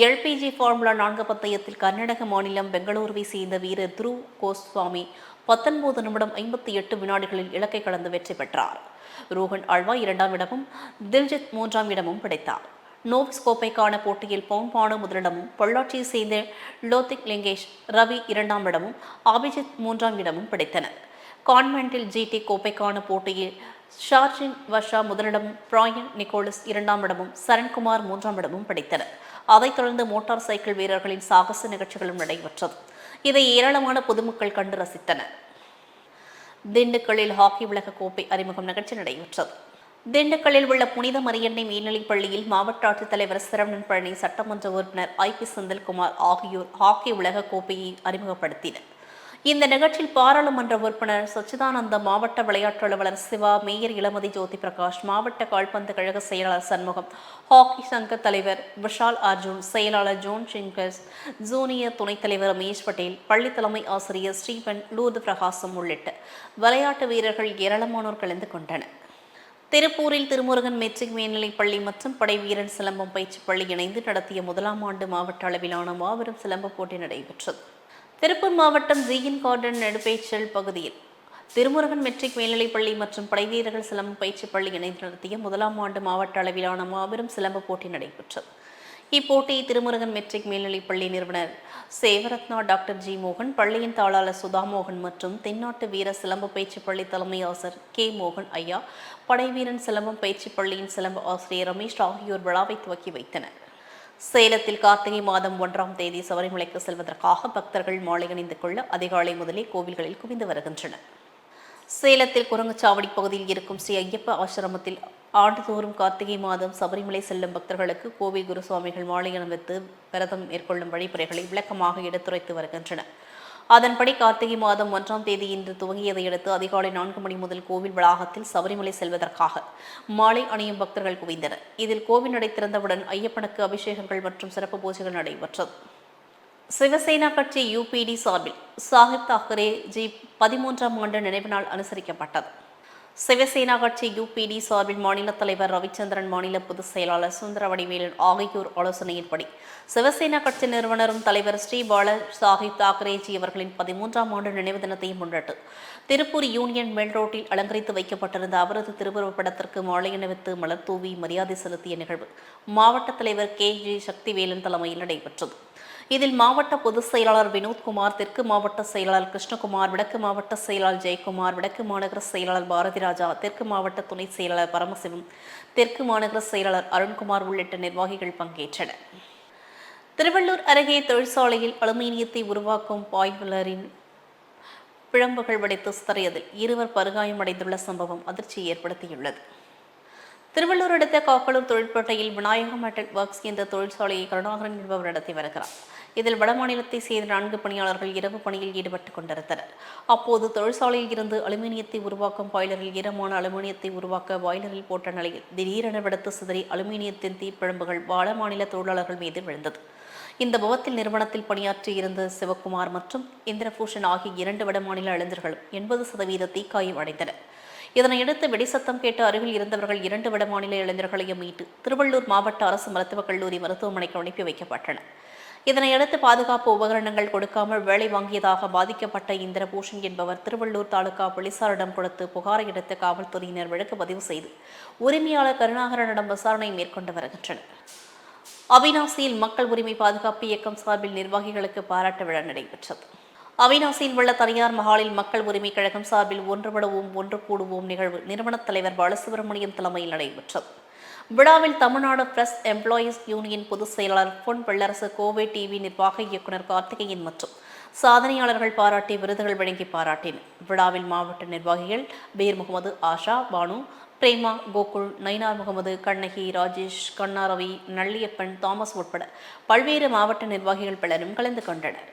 எல்பிஜி ஃபார்முலா 4 பந்தயத்தில் கர்நாடக மாநிலம் பெங்களூருவை சேர்ந்த வீரர் துருவ் கோஸ்வாமி 19 நிமிடம் 58 வினாடிகளில் இலக்கை கடந்து வெற்றி பெற்றார். ரோஹன் ஆழ்வா 2ஆம் இடமும் தில்ஜித் 3ஆம் இடமும் பிடித்தார். நோவிஸ் கோப்பைக்கான போட்டியில் பவுன்பானு முதலிடமும், பொள்ளாச்சியை சேர்ந்த லோதிக் லிங்கேஷ் ரவி 2ஆம் இடமும், அபிஜித் 3ஆம் இடமும் பிடித்தனர். கான்வென்டில் ஜிடி கோப்பைக்கான போட்டியில் ஷார்ஜின் வஷா முதலிடமும், பிராயன் நிக்கோலஸ் 2ஆம் இடமும், சரண்குமார் 3ஆம் இடமும் பிடித்தனர். அதைத் தொடர்ந்து மோட்டார் சைக்கிள் வீரர்களின் சாகச நிகழ்ச்சிகளும் நடைபெற்றது. இதை ஏராளமான பொதுமக்கள் கண்டு ரசித்தனர். திண்டுக்கல்லில் ஹாக்கி உலக கோப்பை அறிமுகம் நிகழ்ச்சி நடைபெற்றது. திண்டுக்கல்லில் உள்ள புனித மரியன்னை மேல்நிலைப் பள்ளியில் மாவட்ட ஆட்சித்தலைவர் சரவணன் பழனி, சட்டமன்ற உறுப்பினர் IP செந்தில்குமார் ஆகியோர் ஹாக்கி உலக கோப்பையை அறிமுகப்படுத்தினர். இந்த நிகழ்ச்சியில் பாராளுமன்ற உறுப்பினர் சச்சிதானந்தம், மாவட்ட விளையாட்டு அலுவலர் சிவா, மேயர் இளமதி ஜோதி பிரகாஷ், மாவட்ட கால்பந்து கழக செயலாளர் சண்முகம், ஹாக்கி சங்க தலைவர் விஷால் அர்ஜுன், செயலாளர் ஜோன் சிங்கர்ஸ், ஜூனியர் துணைத் தலைவர் ரமேஷ் பட்டேல், பள்ளி தலைமை ஆசிரியர் ஸ்டீபன், லூர்து பிரகாசம் உள்ளிட்ட விளையாட்டு வீரர்கள் ஏராளமானோர் கலந்து கொண்டனர். திருப்பூரில் திருமுருகன் மெட்ரிக் மேல்நிலைப் பள்ளி மற்றும் படைவீரன் சிலம்பம் பயிற்சி பள்ளி இணைந்து நடத்திய 1ஆம் ஆண்டு மாவட்ட அளவிலான மாபெரும் சிலம்ப போட்டி நடைபெற்றது. திருப்பூர் மாவட்டம் ஜிஎன் கார்டன் நடுப்பேச்சல் பகுதியில் திருமுருகன் மெட்ரிக் மேல்நிலைப் பள்ளி மற்றும் படைவீரர்கள் சிலம்ப பயிற்சி பள்ளி இணைந்து நடத்திய 1ஆம் ஆண்டு மாவட்ட அளவிலான மாபெரும் சிலம்ப போட்டி நடைபெற்றது. இப்போட்டியை திருமுருகன் மெட்ரிக் மேல்நிலைப் பள்ளி நிறுவனர் சேவரத்னா டாக்டர் ஜி மோகன், பள்ளியின் தாளாளர் சுதாமோகன் மற்றும் தென்னாட்டு வீர சிலம்ப பயிற்சி பள்ளி தலைமை ஆசிரியர் கே மோகன் ஐயா, படைவீரன் சிலம்பம் பயிற்சி பள்ளியின் சிலம்ப ஆசிரியர் ரமேஷ் ஆகியோர் விழாவை துவக்கி வைத்தனர். சேலத்தில் கார்த்திகை மாதம் 1ஆம் தேதி சபரிமலைக்கு செல்வதற்காக பக்தர்கள் மாலை அணிந்து கொள்ள அதிகாலை முதலே கோவில்களில் குவிந்து வருகின்றனர். சேலத்தில் குரங்குச்சாவடி பகுதியில் இருக்கும் ஸ்ரீ ஐயப்ப ஆசிரமத்தில் ஆண்டுதோறும் கார்த்திகை மாதம் சபரிமலை செல்லும் பக்தர்களுக்கு கோவில் குருசுவாமிகள் மாலை அணிவித்து விரதம் மேற்கொள்ளும் வழிமுறைகளை விளக்கமாக எடுத்துரைத்து வருகின்றனர். அதன்படி கார்த்திகை மாதம் 1ஆம் தேதி இன்று துவங்கியதை அடுத்து அதிகாலை 4 மணி முதல் கோவில் வளாகத்தில் சபரிமலை செல்வதற்காக மாலை அணியும் பக்தர்கள் குவிந்தனர். இதில் கோவில் நடை திறந்தவுடன் ஐயப்பனுக்கு அபிஷேகங்கள் மற்றும் சிறப்பு பூஜைகள் நடைபெற்றது. சிவசேனா கட்சி UPD சார்பில் சாஹிப் தாக்கரே ஜி 13ஆம் ஆண்டு நினைவு நாள் அனுசரிக்கப்பட்டது. சிவசேனா கட்சி UPD சார்பில் மாநில தலைவர் ரவிச்சந்திரன், மாநில பொதுச் செயலாளர் சுந்தரவடிவேலன் ஆகியோர் ஆலோசனையின்படி சிவசேனா கட்சி நிறுவனரும் தலைவர் ஸ்ரீ பால சாஹிப் தாக்கரேஜி அவர்களின் 13ஆம் ஆண்டு நினைவு தினத்தை முன்னிட்டு திருப்பூர் யூனியன் மெல் ரோட்டில் அலங்கரித்து வைக்கப்பட்டிருந்த அவரது திருவுருவப் படத்திற்கு மாலை அணிவித்து மலர் தூவி மரியாதை செலுத்திய நிகழ்வு மாவட்ட தலைவர் KG சக்திவேலன் தலைமையில் நடைபெற்றது. இதில் மாவட்ட பொதுச் செயலாளர் வினோத்குமார், தெற்கு மாவட்ட செயலாளர் கிருஷ்ணகுமார், வடக்கு மாவட்ட செயலாளர் ஜெயக்குமார், வடக்கு மாநகர செயலாளர் பாரதிராஜா, தெற்கு மாவட்ட துணை செயலாளர் பரமசிவம், தெற்கு மாநகர செயலாளர் அருண்குமார் உள்ளிட்ட நிர்வாகிகள் பங்கேற்றனர். திருவள்ளூர் அருகே தொழிற்சாலையில் அலுமினியத்தை உருவாக்கும் பாய்லரின் பிழம்புகள் வெடித்து சிதறியதில் 2 படுகாயமடைந்துள்ள சம்பவம் அதிர்ச்சியை ஏற்படுத்தியுள்ளது. திருவள்ளூர் அடுத்த காக்கலூர் தொழிற்பேட்டையில் விநாயகா மெட்டல் ஒர்க்ஸ் என்ற தொழிற்சாலையை கருணாகரன் என்பவர் நடத்தி வருகிறார். இதில் வடமாநிலத்தை சேர்ந்த 4 பணியாளர்கள் இரவு பணியில் ஈடுபட்டுக் கொண்டிருந்தனர். அப்போது தொழிற்சாலையில் இருந்து அலுமினியத்தை உருவாக்கும் பாய்லரில் ஈரமான அலுமினியத்தை உருவாக்க பாய்லரில் போட்ட நிலையில் திடீரென வெடித்து சிதறி அலுமினியத்தின் தீப்பிழம்புகள் வடமாநில தொழிலாளர்கள் மீது விழுந்தது. இந்த விபத்தில் நிறுவனத்தில் பணியாற்றியிருந்த சிவக்குமார் மற்றும் இந்திரபூஷன் ஆகிய 2 வடமாநில இளைஞர்களும் 80% தீக்காயம் அடைந்தனர். இதனையடுத்து வெடிசத்தம் கேட்டு அருகில் இருந்தவர்கள் 2 வடமாநில இளைஞர்களையும் மீட்டு திருவள்ளூர் மாவட்ட அரசு மருத்துவக் கல்லூரி மருத்துவமனைக்கு அனுப்பி வைக்கப்பட்டனர். இதனையடுத்து பாதுகாப்பு உபகரணங்கள் கொடுக்காமல் வேலை வாங்கியதாக பாதிக்கப்பட்ட இந்திரபூஷன் என்பவர் திருவள்ளூர் தாலுகா போலீசாரிடம் கொடுத்து புகாரை எடுத்த காவல்துறையினர் வழக்கு பதிவு செய்து உரிமையாளர் கருணாகரனிடம் விசாரணை மேற்கொண்டு வருகின்றனர். அவிநாசியில் மக்கள் உரிமை பாதுகாப்பு இயக்கம் சார்பில் நிர்வாகிகளுக்கு பாராட்டு விழா நடைபெற்றது. அவிநாசியில் உள்ள தனியார் மஹாலில் மக்கள் உரிமை கழகம் சார்பில் ஒன்றுபடுவோம் ஒன்று கூடுவோம் நிகழ்வு நிறுவன தலைவர் பாலசுப்ரமணியம் தலைமையில் நடைபெற்றது. விழாவில் தமிழ்நாடு பிரஸ் எம்ப்ளாயீஸ் யூனியன் பொதுச் செயலாளர் பொன் வெள்ளரசு, கோவை டிவி நிர்வாக இயக்குநர் கார்த்திகேயன் மற்றும் சாதனையாளர்கள் பாராட்டி விருதுகள் வழங்கி பாராட்டினர். விழாவில் மாவட்ட நிர்வாகிகள் பீர் முகமது, ஆஷா, பானு, பிரேமா, கோகுல், நயினார் முகமது, கண்ணகி, ராஜேஷ், கண்ணாரவி, நல்லியப்பன், தாமஸ் உட்பட பல்வேறு மாவட்ட நிர்வாகிகள் பலரும் கலந்து கொண்டனர்.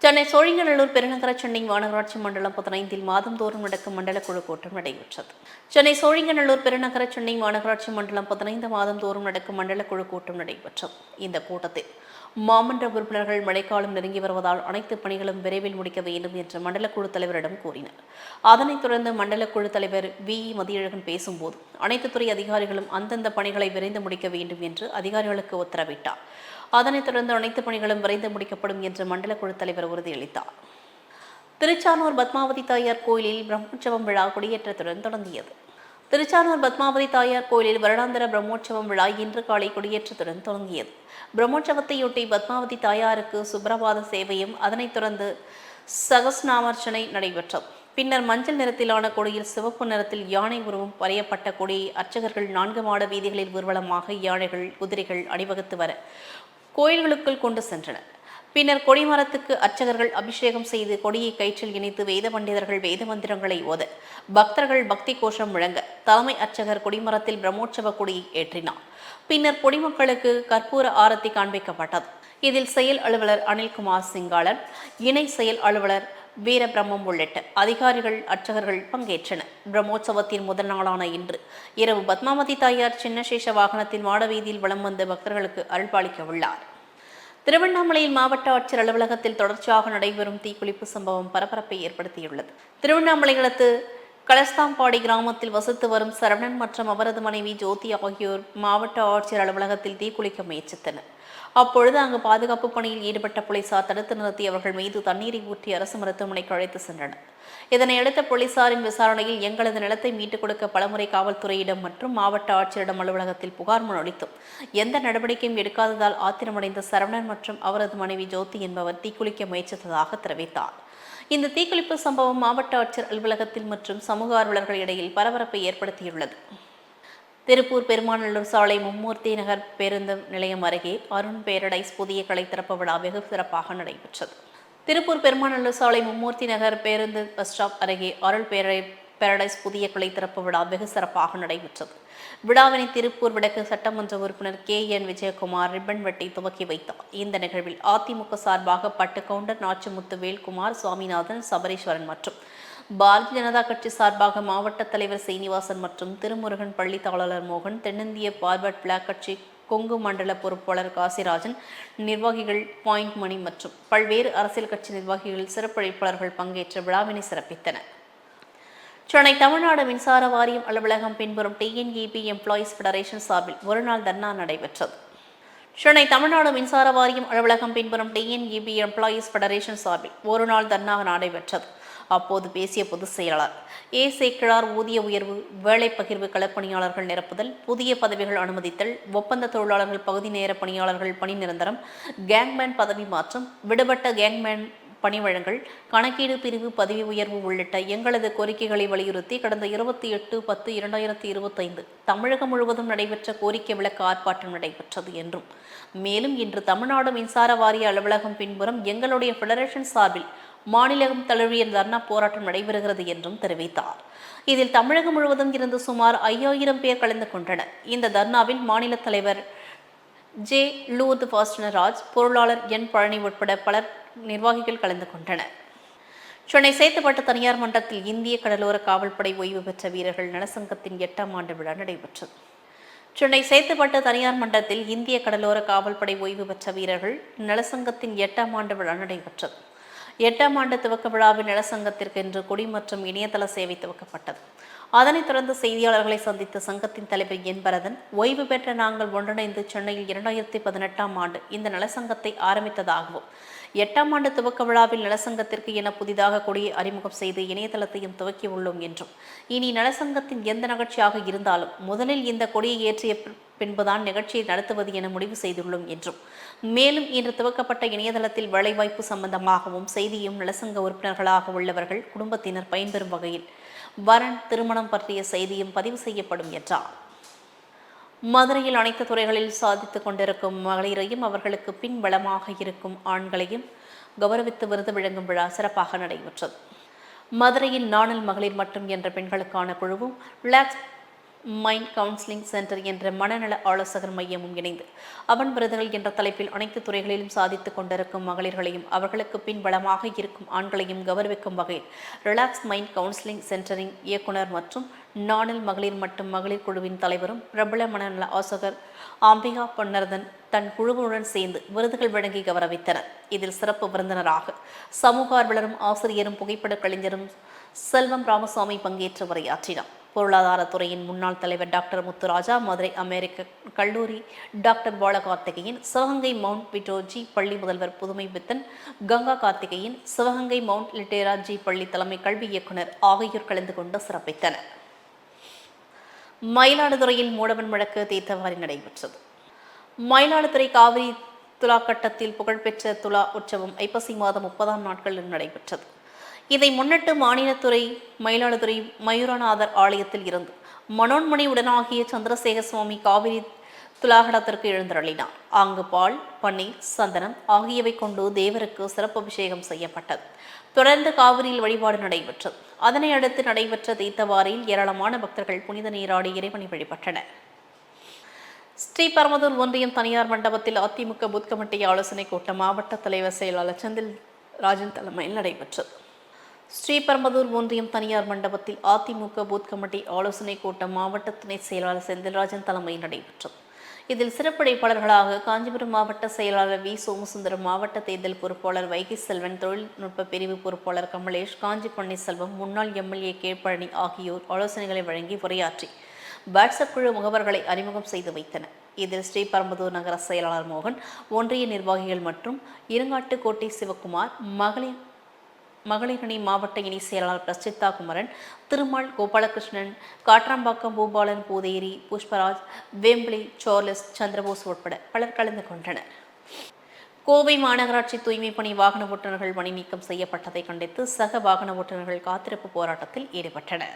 சென்னை சோழிங்கநல்லூர் பெருநகர சென்னை மாநகராட்சி மண்டலம் 15 மாதந்தோறும் நடக்கும் மண்டல குழு கூட்டம் நடைபெற்றது. சென்னை சோழிங்கநல்லூர் பெருநகர சென்னை மாநகராட்சி மண்டலம் 15 மாதந்தோறும் நடக்கும் மண்டல குழு கூட்டம் நடைபெற்றது. இந்த கூட்டத்தில் மாமன்ற உறுப்பினர்கள் மழைக்காலம் நெருங்கி வருவதால் அனைத்து பணிகளும் விரைவில் முடிக்க வேண்டும் என்று மண்டல குழு தலைவரிடம் கூறினர். அதனைத் தொடர்ந்து மண்டல குழு தலைவர் வி. மதியழகன் பேசும்போது அனைத்து துறை அதிகாரிகளும் அந்தந்த பணிகளை விரைந்து முடிக்க வேண்டும் என்று அதிகாரிகளுக்கு உத்தரவிட்டார். அதனைத் தொடர்ந்து அனைத்து பணிகளும் விரைந்து முடிக்கப்படும் என்று மண்டல குழு தலைவர் உறுதியளித்தார். திருச்சானூர் பத்மாவதி தாயார் கோயிலில் பிரம்மோற்சவம் விழா கொடியேற்றத்துடன் தொடங்கியது. திருச்சானூர் பத்மாவதி தாயார் கோயிலில் வருடாந்திர பிரம்மோற்சவம் விழா இன்று காலை கொடியேற்றத்துடன் தொடங்கியது. பிரம்மோற்சவத்தையொட்டி பத்மாவதி தாயாருக்கு சுப்ரபாத சேவையும் அதனைத் தொடர்ந்து சகஸ்நாமர்ச்சனை நடைபெற்றது. பின்னர் மஞ்சள் நிறத்திலான கொடியில் சிவப்பு நிறத்தில் யானை உருவம் வரையப்பட்ட கொடியை அர்ச்சகர்கள் 4 மாட வீதிகளில் ஊர்வலமாக யானைகள், குதிரைகள் அணிவகுத்து வர கோயில்களுக்குள் கொண்டு சென்றனர். பின்னர் கொடிமரத்துக்கு அர்ச்சகர்கள் அபிஷேகம் செய்து கொடியை கயிற்றில் இணைத்து வேத பண்டிதர்கள் வேத மந்திரங்களை ஓத பக்தர்கள் பக்தி கோஷம் முழங்க தலைமை அர்ச்சகர் கொடிமரத்தில் பிரம்மோற்சவ கொடியை ஏற்றினார். பின்னர் பொடிமக்களுக்கு கற்பூர ஆரத்தி காண்பிக்கப்பட்டது. இதில் செயல் அலுவலர் அனில்குமார் சிங்காளன், இணை செயல் அலுவலர் வீரபிரம்மம் உள்ளிட்ட அதிகாரிகள், அர்ச்சகர்கள் பங்கேற்றனர். பிரம்மோற்சவத்தின் முதல் நாளான இன்று இரவு பத்மாவதி தாயார் சின்னசேஷ வாகனத்தில் மாடவீதியில் வலம் வந்து பக்தர்களுக்கு அருள்பாலிக்க உள்ளார். திருவண்ணாமலையில் மாவட்ட ஆட்சியர் அலுவலகத்தில் தொடர்ச்சியாக நடைபெறும் தீக்குளிப்பு சம்பவம் பரபரப்பை ஏற்படுத்தியுள்ளது. திருவண்ணாமலை அடுத்து கலஸ்தாம்பாடி கிராமத்தில் வசித்து வரும் சரவணன் மற்றும் அவரது மனைவி ஜோதி ஆகியோர் மாவட்ட ஆட்சியர் அலுவலகத்தில் தீக்குளிக்க முயற்சித்தனர். அப்பொழுது அங்கு பாதுகாப்பு பணியில் ஈடுபட்ட போலீசார் தடுத்து நிறுத்தி அவர்கள் மீது தண்ணீரை ஊற்றி அரசு மருத்துவமனைக்கு அழைத்து சென்றனர். இதனையடுத்த போலீசாரின் விசாரணையில் எங்களது நிலத்தை மீட்டுக் கொடுக்க பலமுறை காவல்துறையிடம் மற்றும் மாவட்ட ஆட்சியரிடம் அலுவலகத்தில் புகார் மனு அளித்தும் எந்த நடவடிக்கையும் எடுக்காததால் ஆத்திரமடைந்த சரவணன் மற்றும் அவரது மனைவி ஜோதி என்பவர் தீக்குளிக்க முயற்சித்ததாக தெரிவித்தார். இந்த தீக்குளிப்பு சம்பவம் மாவட்ட ஆட்சியர் அலுவலகத்தில் மற்றும் சமூக ஆர்வலர்கள் இடையில் பரபரப்பை ஏற்படுத்தியுள்ளது. திருப்பூர் பெருமாநல்லூர் சாலை மும்மூர்த்தி நகர் பேருந்து நிலையம் அருகே அருண் பேரடைஸ் புதிய கலை திறப்பு விழா வெகு சிறப்பாக நடைபெற்றது. திருப்பூர் பெருமாநல்லூர் சாலை மும்மூர்த்தி நகர் பேருந்து பஸ் ஸ்டாப் அருகே அருள் பேரடைஸ் புதிய கலை திறப்பு விழா வெகு சிறப்பாக நடைபெற்றது. விழாவினை திருப்பூர் வடக்கு சட்டமன்ற உறுப்பினர் KN விஜயகுமார் ரிப்பன் வெட்டி துவக்கி வைத்தார். இந்த நிகழ்வில் அதிமுக சார்பாக பட்டுக்கவுண்டர் நாச்சிமுத்து, வேல்குமார், சுவாமிநாதன், சபரீஸ்வரன் மற்றும் பாரதிய ஜனதா கட்சி சார்பாக மாவட்ட தலைவர் சீனிவாசன் மற்றும் திருமுருகன், பள்ளி தாளர் மோகன், தென்னிந்திய பார்வர்ட் பிளாக் கட்சி கொங்கு மண்டல பொறுப்பாளர் காசிராஜன், நிர்வாகிகள் பாயிண்ட் மணி மற்றும் பல்வேறு அரசியல் கட்சி நிர்வாகிகள், சிறப்பழைப்பாளர்கள் பங்கேற்ற விழாவினை சிறப்பித்தனர். சென்னை தமிழ்நாடு மின்சார வாரியம் அலுவலகம் பின்புறம் TNEB எம்ப்ளாயீஸ் ஃபெடரேஷன் சார்பில் ஒருநாள் தர்ணா நடைபெற்றது. சென்னை தமிழ்நாடு மின்சார வாரியம் அலுவலகம் பின்புறம் TNEB எம்ப்ளாயீஸ் ஃபெடரேஷன் சார்பில் ஒருநாள் தர்ணா நடைபெற்றது. அப்போது பேசிய பொதுச் செயலாளர் சேக்கிழார், ஊதிய உயர்வு, வேலை பகிர்வு, களப்பணியாளர்கள் நிரப்புதல், புதிய பதவிகள் அனுமதித்தல், ஒப்பந்த தொழிலாளர்கள், பகுதி நேர பணியாளர்கள் பணி நிரந்தரம், கேங்மேன் பதவி மாற்றம், விடுபட்ட கேங்மேன் பணி வழங்கல், கணக்கீடு பிரிவு பதவி உயர்வு உள்ளிட்ட எங்களது கோரிக்கைகளை வலியுறுத்தி கடந்த 28/10/2025 தமிழகம் முழுவதும் நடைபெற்ற கோரிக்கை விளக்க ஆர்ப்பாட்டம் நடைபெற்றது என்றும், மேலும் இன்று தமிழ்நாடு மின்சார வாரிய அலுவலகம் பின்புறம் எங்களுடைய ஃபெடரேஷன் சார்பில் மாநிலம் தழுவிய தர்ணா போராட்டம் நடைபெறுகிறது என்றும் தெரிவித்தார். இதில் தமிழகம் முழுவதும் இருந்து சுமார் 5000 பேர் கலந்து கொண்டனர். இந்த தர்ணாவில் மாநில தலைவர் ஜே. லூர்து பாஸ்டனராஜ், பொருளாளர் N. பழனி உட்பட பலர் நிர்வாகிகள் கலந்து கொண்டனர். சென்னை சேத்துப்பட்டு தனியார் மன்றத்தில் இந்திய கடலோர காவல்படை ஓய்வு பெற்ற வீரர்கள் நலசங்கத்தின் 8ஆம் ஆண்டு விழா நடைபெற்றது. சென்னை சேத்துப்பட்டு தனியார் மன்றத்தில் இந்திய கடலோர காவல்படை ஓய்வு பெற்ற வீரர்கள் நலசங்கத்தின் 8ஆம் ஆண்டு விழா நடைபெற்றது. 8ஆம் ஆண்டு துவக்க விழாவில் நலசங்கத்திற்கு இன்று கொடி மற்றும் இணையதள சேவை துவக்கப்பட்டது. அதனைத் தொடர்ந்து செய்தியாளர்களை சந்தித்த சங்கத்தின் தலைவர் N. பரதன், ஓய்வு பெற்ற நாங்கள் ஒன்றிணைந்து சென்னையில் 2018ஆம் ஆண்டு இந்த நலசங்கத்தை ஆரம்பித்ததாகவும், 8ஆம் ஆண்டு துவக்க விழாவில் நலசங்கத்திற்கு என புதிதாக கொடியை அறிமுகம் செய்து இணையதளத்தையும் துவக்கியுள்ளோம் என்றும், இனி நலசங்கத்தின் எந்த நிகழ்ச்சியாக இருந்தாலும் முதலில் இந்த கொடியை ஏற்றிய பின்புதான் நிகழ்ச்சியை நடத்துவது என முடிவு செய்துள்ளோம் என்றும், மேலும் இன்று துவக்கப்பட்ட இணையதளத்தில் வேலைவாய்ப்பு சம்பந்தமாகவும் செய்தியும் நலசங்க உறுப்பினர்களாக உள்ளவர்கள் குடும்பத்தினர் பயன்பெறும் வகையில் வரன், திருமணம் பற்றிய செய்தியும் பதிவு செய்யப்படும் என்றார். மதுரையில் அனைத்து துறைகளில் சாதித்துக் கொண்டிருக்கும் மகளிரையும் அவர்களுக்கு பின்பலமாக இருக்கும் ஆண்களையும் கௌரவித்து விருது வழங்கும் விழா சிறப்பாக நடைபெற்றது. மதுரையில் நாணல் மகளிர் மற்றும் என்ற பெண்களுக்கான குழுவும் ரிலாக்ஸ் மைண்ட் கவுன்சிலிங் சென்டர் என்ற மனநல ஆலோசகர் மையமும் இணைந்து அவன் விருதுகள் என்ற தலைப்பில் அனைத்து துறைகளிலும் சாதித்துக் கொண்டிருக்கும் மகளிர்களையும் அவர்களுக்கு பின்பலமாக இருக்கும் ஆண்களையும் கௌரவிக்கும் வகையில் ரிலாக்ஸ் மைண்ட் கவுன்சிலிங் சென்டரின் இயக்குனர் மற்றும் நாணல் மகளிர் மற்றும் மகளிர் குழுவின் தலைவரும் பிரபல மனநல ஆலோசகர் அம்பிகா பொன்னரதன் தன் குழுவுடன் சேர்ந்து விருதுகள் வழங்கி கௌரவித்தனர். இதில் சிறப்பு விருந்தினராக சமூக ஆர்வலரும் ஆசிரியரும் புகைப்பட கலைஞரும் செல்வம் ராமசாமி பங்கேற்று உரையாற்றினார். பொருளாதாரத்துறையின் முன்னாள் தலைவர் டாக்டர் முத்துராஜா, மதுரை அமெரிக்க கல்லூரி டாக்டர் பாலகார்த்திகேயன், சிவகங்கை மவுண்ட் விட்டோஜி பள்ளி முதல்வர் புதுமை பித்தன், கங்கா கார்த்திகேயன், சிவகங்கை மவுண்ட் லிட்டேரா ஜி பள்ளி தலைமை கல்வி இயக்குனர் ஆகியோர் கலந்து கொண்டு சிறப்பித்தனர். மயிலாடுதுறையில் மூடவன் வழக்கு தீர்த்தவாரி நடைபெற்றது. மயிலாடுதுறை காவிரி துலா கட்டத்தில் புகழ்பெற்ற துலா உற்சவம் ஐப்பசி மாதம் 30ஆம் நாட்களில் நடைபெற்றது. இதை முன்னிட்டு மாநிலத்துறை மயிலாடுதுறை மயூரநாதர் ஆலயத்தில் இருந்து மனோன்மணி உடனாகிய சந்திரசேகர சுவாமி காவிரி துலாகடத்திற்கு எழுந்தருளினார். அங்கு பால், பன்னீர், சந்தனம் ஆகியவை கொண்டு தேவருக்கு சிறப்பு அபிஷேகம் செய்யப்பட்டது. தொடர்ந்து காவிரியில் வழிபாடு நடைபெற்றது. அதனை அடுத்து நடைபெற்ற தீர்த்தவாரியில் ஏராளமான பக்தர்கள் புனித நீராடி இறைவனை வழிபட்டனர். ஸ்ரீபெரும்புதூர் ஒன்றியம் தனியார் மண்டபத்தில் அதிமுக பூத் கமிட்டி ஆலோசனை கூட்டம் மாவட்ட தலைவர் செயலாளர் செந்தில் ராஜன் தலைமையில் நடைபெற்றது. ஸ்ரீபெரும்புதூர் ஒன்றியம் தனியார் மண்டபத்தில் அதிமுக பூத் கமிட்டி ஆலோசனை கூட்டம் மாவட்ட துணை செயலாளர் செந்தில்ராஜன் தலைமையில் நடைபெற்றது. இதில் சிறப்படைப்பாளர்களாக காஞ்சிபுரம் மாவட்ட செயலாளர் வி சோமசுந்தரம், மாவட்ட தேர்தல் பொறுப்பாளர் வைகை செல்வன், தொழில்நுட்ப பிரிவு பொறுப்பாளர் கமலேஷ், காஞ்சி பன்னீர்செல்வம், முன்னாள் எம்எல்ஏ கேழ்பழனி ஆகியோர் ஆலோசனைகளை வழங்கி உரையாற்றி வாட்ஸ்அப் குழு முகவர்களை அறிமுகம் செய்து வைத்தனர். இதில் ஸ்ரீபெரும்புதூர் நகர செயலாளர் மோகன், ஒன்றிய நிர்வாகிகள் மற்றும் இருங்காட்டுக்கோட்டை சிவக்குமார், மகளிரணி மாவட்ட இணை செயலாளர் பிரசித்தா குமரன், திருமால் கோபாலகிருஷ்ணன், காட்ராம்பாக்கம் பூபாலன், பூதேரி புஷ்பராஜ், வேம்பிளி சார்லஸ், சந்திரபோஸ் உட்பட பலர் கலந்து கொண்டனர். கோவை மாநகராட்சி தூய்மை பணி வாகன ஓட்டுநர்கள் பணி நீக்கம் செய்யப்பட்டதை கண்டித்து சக வாகன ஓட்டுநர்கள் காத்திருப்பு போராட்டத்தில் ஈடுபட்டனர்.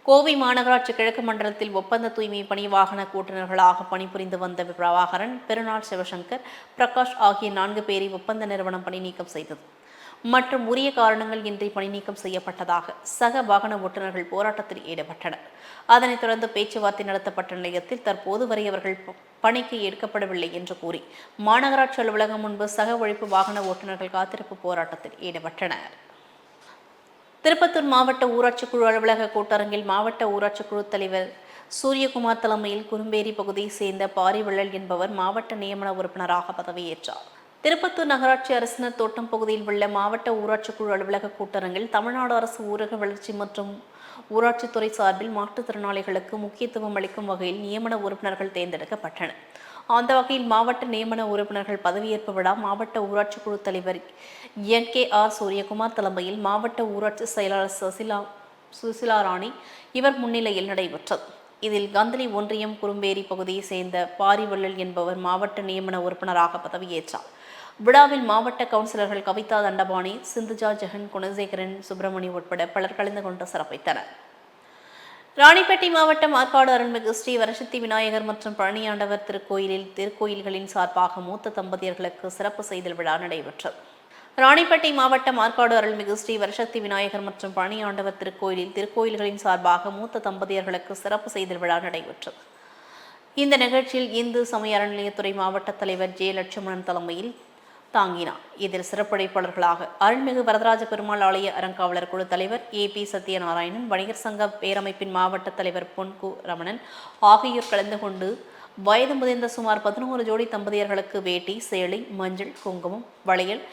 கோவை மாநகராட்சி கிழக்கு மண்டலத்தில் ஒப்பந்த தூய்மை பணி வாகன ஓட்டுநர்களாக பணிபுரிந்து வந்த பிரபாகரன், பெருநாள், சிவசங்கர், பிரகாஷ் ஆகிய 4 பேரை ஒப்பந்த நிறுவனம் பணி நீக்கம் செய்தது மற்றும் உரிய காரணங்கள் இன்றி பணி நீக்கம் செய்யப்பட்டதாக சக வாகன ஓட்டுநர்கள் போராட்டத்தில் ஈடுபட்டனர். அதனைத் தொடர்ந்து பேச்சுவார்த்தை நடத்தப்பட்ட நிலையத்தில் தற்போது வரை அவர்கள் பணிக்கு எடுக்கப்படவில்லை என்று கூறி மாநகராட்சி அலுவலகம் முன்பு சக ஒழிப்பு வாகன ஓட்டுநர்கள் காத்திருப்பு போராட்டத்தில் ஈடுபட்டனர். திருப்பத்தூர் மாவட்ட ஊராட்சி குழு அலுவலக கூட்டரங்கில் மாவட்ட ஊராட்சி குழு தலைவர் சூரியகுமார் தலைமையில் குறும்பேரி பகுதியை சேர்ந்த பாரிவள்ளல் என்பவர் மாவட்ட நியமன உறுப்பினராக பதவியேற்றார். திருப்பத்தூர் நகராட்சி அரசினர் தோட்டம் பகுதியில் உள்ள மாவட்ட ஊராட்சி குழு அலுவலக கூட்டரங்கில் தமிழ்நாடு அரசு ஊரக வளர்ச்சி மற்றும் ஊராட்சித்துறை சார்பில் மாற்றுத்திறனாளிகளுக்கு முக்கியத்துவம் அளிக்கும் வகையில் நியமன உறுப்பினர்கள் தேர்ந்தெடுக்கப்பட்டனர். அந்த வகையில் மாவட்ட நியமன உறுப்பினர்கள் பதவியேற்பு விழா மாவட்ட ஊராட்சி குழு தலைவர் NKR சூரியகுமார் தலைமையில் மாவட்ட ஊராட்சி செயலாளர் சுசிலா ராணி இவர் முன்னிலையில் நடைபெற்றது. இதில் கந்தளி ஒன்றியம் குறும்பேரி பகுதியை சேர்ந்த பாரிவள்ளல் என்பவர் மாவட்ட நியமன உறுப்பினராக பதவியேற்றார். விழாவில் மாவட்ட கவுன்சிலர்கள் கவிதா தண்டபாணி, சிந்துஜா ஜெகன், குணசேகரன், சுப்பிரமணி உட்பட பலர் கலந்து கொண்டு சிறப்பித்தனர். ராணிப்பேட்டை மாவட்டம் ஆற்காடு அருள்மிகு ஸ்ரீ வரசக்தி விநாயகர் மற்றும் பழனியாண்டவர் திருக்கோயில்களின் சார்பாக மூத்த தம்பதியர்களுக்கு சிறப்பு செய்தல் விழா நடைபெற்றது. ராணிப்பேட்டை மாவட்டம் ஆற்காடு அருள்மிகு ஸ்ரீ வரசக்தி விநாயகர் மற்றும் பழனியாண்டவர் திருக்கோயில்களின் சார்பாக மூத்த தம்பதியர்களுக்கு சிறப்பு செய்தல் விழா நடைபெற்றது. இந்த நிகழ்ச்சியில் இந்து சமய அறநிலையத்துறை மாவட்ட தலைவர் ஜே லட்சுமணன் தலைமையில் தாங்கினார். இதில் சிறப்படைப்பாளர்களாக அருள்மிகு வரதராஜ பெருமாள் ஆலய அறங்காவலர் குழு தலைவர் AP சத்யநாராயணன், வணிகர் சங்க பேரமைப்பின் மாவட்ட தலைவர் பொன்கு ரமணன் ஆகியோர் கலந்து கொண்டு வயது முதிர்ந்த சுமார் 11 ஜோடி தம்பதியர்களுக்கு வேட்டி, சேலை, மஞ்சள், குங்குமம், வளையல்,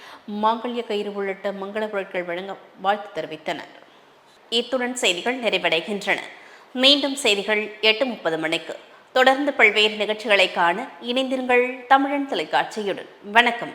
மாங்கல்ய கயிறு உள்ளிட்ட மங்கள பொருட்கள் வழங்க வாழ்த்து தெரிவித்தனர். இத்துடன் செய்திகள் நிறைவடைகின்றன. மீண்டும் செய்திகள் 8:30 மணிக்கு. தொடர்ந்து பல்வேறு நிகழ்ச்சிகளை காண இணைந்திருங்கள் தமிழன் தொலைக்காட்சியுடன். வணக்கம்.